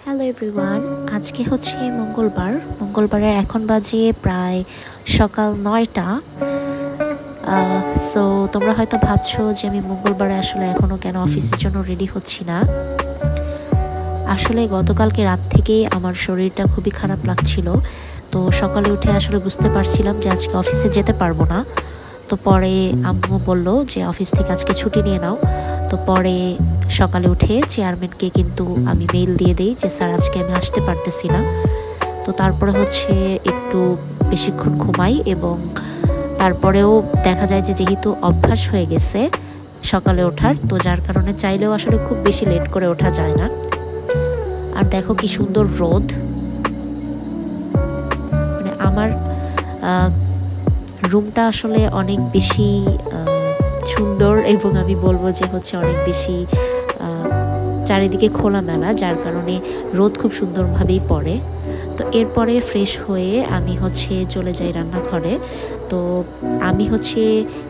Hello everyone, আজকে হচ্ছে মঙ্গলবারের এখন বাজে প্রায় সকাল ৯টা। সো তোমরা হয়তো ভাবছো যে আমি মঙ্গলবারে আসলে এখনও কেন অফিসের জন্য রেডি হচ্ছি না। আসলে গতকালকে রাত থেকেই আমার শরীরটা খুবই খারাপ লাগছিল। তো সকালে উঠে আসলে বুঝতে পারছিলাম যে আজকে অফিসে যেতে পারবো না। তো পরে আম্মু বলল যে অফিস থেকে আজকে ছুটি নিয়ে নাও। তো পরে সকালে উঠে চেয়ারম্যানকে কিন্তু আমি মেইল দিয়ে দিই যে স্যার আজকে আমি আসতে পারতেছি না। তো তারপরে হচ্ছে একটু বেশিক্ষণ ঘুমাই এবং তারপরেও দেখা যায় যে যেহেতু অভ্যাস হয়ে গেছে সকালে ওঠার, তো যার কারণে চাইলেও আসলে খুব বেশি লেট করে ওঠা যায় না। আর দেখো কি সুন্দর রোদ, মানে আমার রুমটা আসলে অনেক বেশি সুন্দর এবং আমি বলবো যে হচ্ছে অনেক বেশি চারিদিকে খোলামেলা, যার কারণে রোদ খুব সুন্দরভাবেই পড়ে। তো এরপরে ফ্রেশ হয়ে আমি হচ্ছে চলে যাই রান্নাঘরে। তো আমি হচ্ছে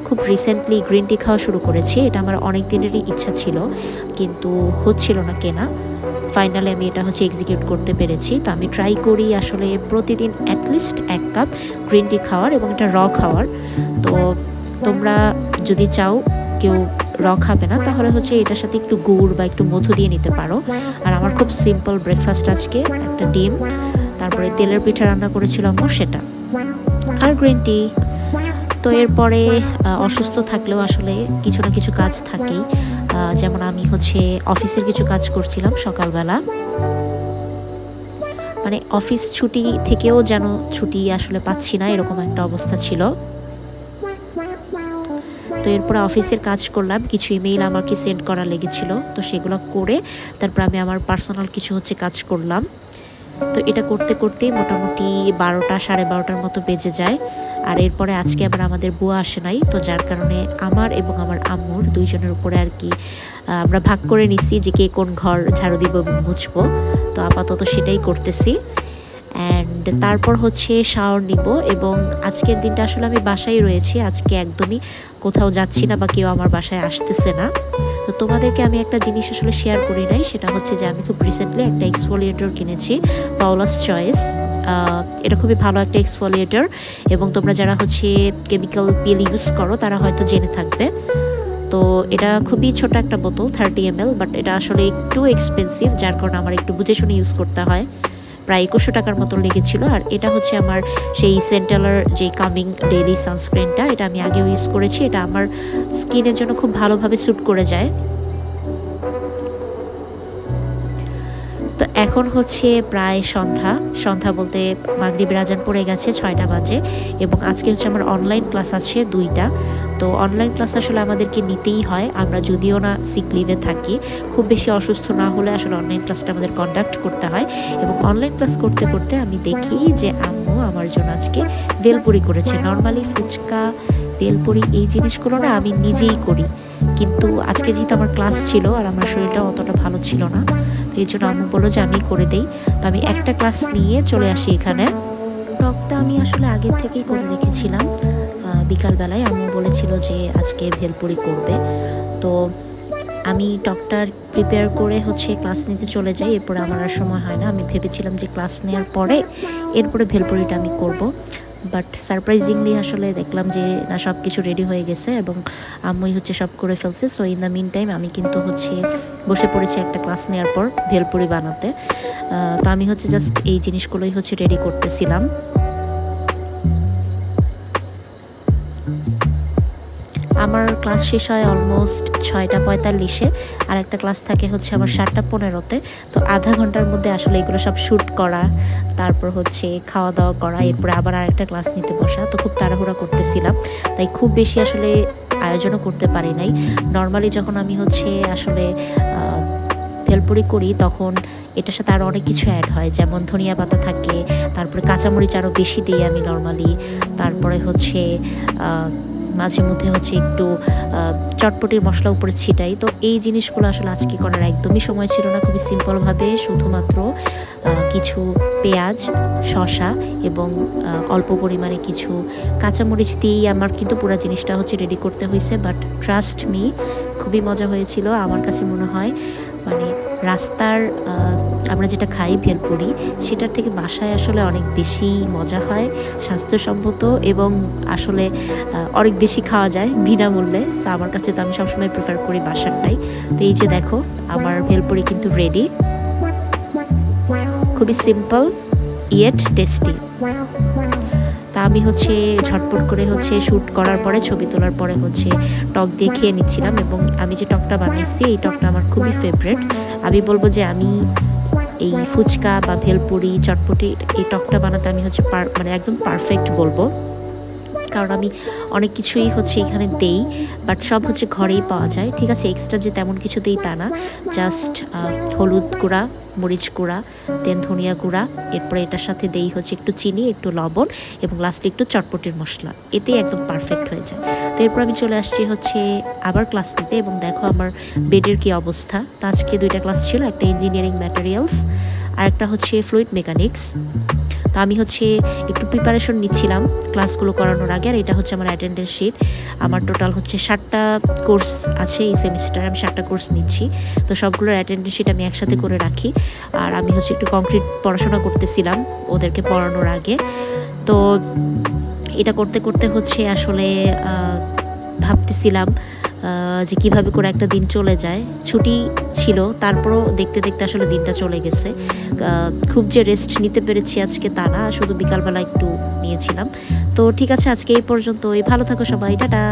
খুব রিসেন্টলি গ্রিন টি খাওয়া শুরু করেছি। এটা আমার অনেক দিনেরই ইচ্ছা ছিল, কিন্তু হচ্ছিল না কেনা। ফাইনালি আমি এটা হচ্ছে এক্সিকিউট করতে পেরেছি। তো আমি ট্রাই করি আসলে প্রতিদিন অ্যাটলিস্ট 1 কাপ গ্রিন টি খাওয়ার এবং এটা খাওয়ার। তো তোমরা যদি চাও কেউ খাবে না, তাহলে হচ্ছে এটার সাথে একটু গুড় বা একটু মধু দিয়ে নিতে পারো। আর আমার খুব সিম্পল ব্রেকফাস্ট আজকে একটা ডিম, তারপরে তেলের পিঠা রান্না করেছিলাম সেটা, আর গ্রিন টি। তো এরপরে অসুস্থ থাকলেও আসলে কিছু না কিছু কাজ থাকেই। যেমন আমি হচ্ছে অফিসের কিছু কাজ করছিলাম সকালবেলা, মানে অফিস ছুটি থেকেও যেন ছুটি আসলে পাচ্ছি না, এরকম একটা অবস্থা ছিল। তো এরপরে অফিসের কাজ করলাম, কিছু ইমেইল আমাকে সেন্ড করা লেগেছিল, তো সেগুলো করে তারপর আমি আমার পার্সোনাল কিছু হচ্ছে কাজ করলাম। তো এটা করতে করতেই মোটামুটি 12টা 12:30টার মতো বেজে যায়। আর এরপরে আজকে আবার আমাদের বুয়া আসে নাই, তো যার কারণে আমার এবং আমার আম্মুর দুইজনের উপরে আর কি আমরা ভাগ করে নিছি যে কে কোন ঘর ঝাড়ু দিব মুছবো। তো আপাতত সেটাই করতেছি। অ্যান্ড তারপর হচ্ছে শাওয়ার নিব, এবং আজকের দিনটা আসলে আমি বাসায় রয়েছি, আজকে একদমই কোথাও যাচ্ছি না বা কেউ আমার বাসায় আসতেছে না। তো তোমাদেরকে আমি একটা জিনিস আসলে শেয়ার করি নাই, সেটা হচ্ছে যে আমি খুব রিসেন্টলি একটা এক্সফোলিয়েটর কিনেছি, পাওলাস চয়েস। এটা খুবই ভালো একটা এক্সফোলিয়েটর, এবং তোমরা যারা হচ্ছে কেমিক্যাল পিল ইউজ করো তারা হয়তো জেনে থাকবে। তো এটা খুবই ছোট একটা বোতল, 30 ml, বাট এটা আসলে একটু এক্সপেন্সিভ, যার কারণে আমার একটু বুঝে শুনে ইউজ করতে হয়। প্রায় 2100 টাকার মতো লেগেছিল। আর এটা হচ্ছে আমার সেই সেন্টেলার যে কামিং ডেইলি সানস্ক্রিনটা, এটা আমি আগেও ইউজ করেছি। এটা আমার স্কিনের জন্য খুব ভালোভাবে স্যুট করে যায়। তো এখন হচ্ছে প্রায় সন্ধ্যা বলতে মাগরিবের আজান পড়ে গেছে, 6টা বাজে। এবং আজকে হচ্ছে আমার অনলাইন ক্লাস আছে 2টা। তো অনলাইন ক্লাস আসলে আমাদেরকে নিতেই হয়, আমরা যদিও না সিক লিভে থাকি, খুব বেশি অসুস্থ না হলে আসলে অনলাইন ক্লাসটা আমাদের কন্ডাক্ট করতে হয়। এবং অনলাইন ক্লাস করতে করতে আমি দেখি যে আম্মু আমার জন্য আজকে ভেলপুরি করেছে। নর্মালি ফুচকা, ভেলপুরি এই জিনিসগুলো না আমি নিজেই করি, কিন্তু আজকে যেহেতু আমার ক্লাস ছিল আর আমার শরীরটাও অতটা ভালো ছিল না, তো এই জন্য আম্মু বললো যে আমি করে দেই। তো আমি একটা ক্লাস নিয়ে চলে আসি এখানে। টকটা আমি আসলে আগের থেকেই করে রেখেছিলাম, বিকালবেলায় আম্মু বলেছিল যে আজকে ভেলপুরি করবে। তো আমি টকটা প্রিপেয়ার করে হচ্ছে ক্লাস নিতে চলে যাই। এরপরে আমার আর সময় হয় না, আমি ভেবেছিলাম যে ক্লাস নেওয়ার পরে এরপরে ভেলপুরিটা আমি করব, বাট সারপ্রাইজিংলি আসলে দেখলাম যে না, সব কিছু রেডি হয়ে গেছে এবং আম্মুই হচ্ছে সব করে ফেলছে। So in the meantime আমি কিন্তু হচ্ছে বসে পড়েছি একটা ক্লাস নেওয়ার পর ভেলপুরি বানাতে। তো আমি হচ্ছে জাস্ট এই জিনিসগুলোই হচ্ছে রেডি করতেছিলাম। আমার ক্লাস শেষ হয় অলমোস্ট 6:45-এ, আর একটা ক্লাস থাকে হচ্ছে আমার 7:15-তে। তো আধা ঘন্টার মধ্যে আসলে এগুলো সব শ্যুট করা, তারপর হচ্ছে খাওয়া দাওয়া করা, এরপরে আবার আরেকটা ক্লাস নিতে বসা। তো খুব তাড়াহুড়া করতেছিলাম, তাই খুব বেশি আসলে আয়োজনও করতে পারি নাই। নর্মালি যখন আমি হচ্ছে আসলে ভেলপুরি করি তখন এটার সাথে আরও অনেক কিছু অ্যাড হয়, যেমন ধনিয়া পাতা থাকে, তারপরে কাঁচামরিচ আরও বেশি দিই আমি নর্মালি, তারপরে হচ্ছে মাঝে মধ্যে হচ্ছে একটু চটপটির মশলা উপরে ছিটাই। তো এই জিনিসগুলো আসলে আজকে করার একদমই সময় ছিল না। খুবই সিম্পলভাবে শুধুমাত্র কিছু পেঁয়াজ, শসা এবং অল্প পরিমাণে কিছু কাঁচামরিচ দিয়েই আমার কিন্তু পুরো জিনিসটা হচ্ছে রেডি করতে হয়েছে। বাট ট্রাস্ট মি, খুবই মজা হয়েছিল। আমার কাছে মনে হয় মানে রাস্তার আমরা যেটা খাই ভেলপুরি সেটার থেকে বাসায় আসলে অনেক বেশি মজা হয়, স্বাস্থ্যসম্মত এবং আসলে অনেক বেশি খাওয়া যায় বিনামূল্যে। সো আমার কাছে তো আমি সবসময় প্রেফার করি বাসারটাই। তো এই যে দেখো আমার ভেলপুরি কিন্তু রেডি, খুবই সিম্পল ইয়েট টেস্টি। তা আমি হচ্ছে ঝটপট করে হচ্ছে শ্যুট করার পরে ছবি তোলার পরে হচ্ছে টক দিয়ে খেয়ে নিচ্ছিলাম। এবং আমি যে টকটা বানাইছি এই টকটা আমার খুবই ফেভারেট। আমি বলবো যে আমি এই ফুচকা বা ভেলপুরি চটপটি এই টকটা বানাতে আমি হচ্ছে মানে একদম পারফেক্ট বলবো, কারণ আমি অনেক কিছুই হচ্ছে এখানে দেই, বাট সব হচ্ছে ঘরেই পাওয়া যায়। ঠিক আছে, এক্সট্রা যে তেমন কিছু দেই তা না, জাস্ট হলুদ গুঁড়া, মরিচ গুঁড়া, দেন ধনিয়া গুঁড়া, এরপরে এটার সাথে দেই হচ্ছে একটু চিনি, একটু লবণ এবং লাস্টে একটু চটপটির মশলা, এতেই একদম পারফেক্ট হয়ে যায়। তো এরপর আমি চলে আসছি হচ্ছে আবার ক্লাস নিতে, এবং দেখো আমার বেডের কি অবস্থা। তো আজকে 2টা ক্লাস ছিল, একটা ইঞ্জিনিয়ারিং ম্যাটেরিয়ালস আর একটা হচ্ছে ফ্লুইড মেকানিক্স। তো আমি হচ্ছে একটু প্রিপারেশন নিচ্ছিলাম ক্লাসগুলো করানোর আগে। আর এটা হচ্ছে আমার অ্যাটেন্ডেন্স শিট। আমার টোটাল হচ্ছে 7টা কোর্স আছে এই সেমিস্টারে, আমি 7টা কোর্স নিচ্ছি। তো সবগুলোর অ্যাটেন্ডেন্স শিট আমি একসাথে করে রাখি। আর আমি হচ্ছে একটু কংক্রিট পড়াশোনা করতেছিলাম ওদেরকে পড়ানোর আগে। তো এটা করতে করতে হচ্ছে আসলে ভাবতেছিলাম যে কিভাবে করে একটা দিন চলে যায়। ছুটি ছিল, তারপরও দেখতে দেখতে আসলে দিনটা চলে গেছে। খুব যে রেস্ট নিতে পেরেছি আজকে তা না, শুধু বিকালবেলা একটু নিয়েছিলাম। তো ঠিক আছে, আজকে এই পর্যন্তই। ভালো থাকো সবাই, টাটা।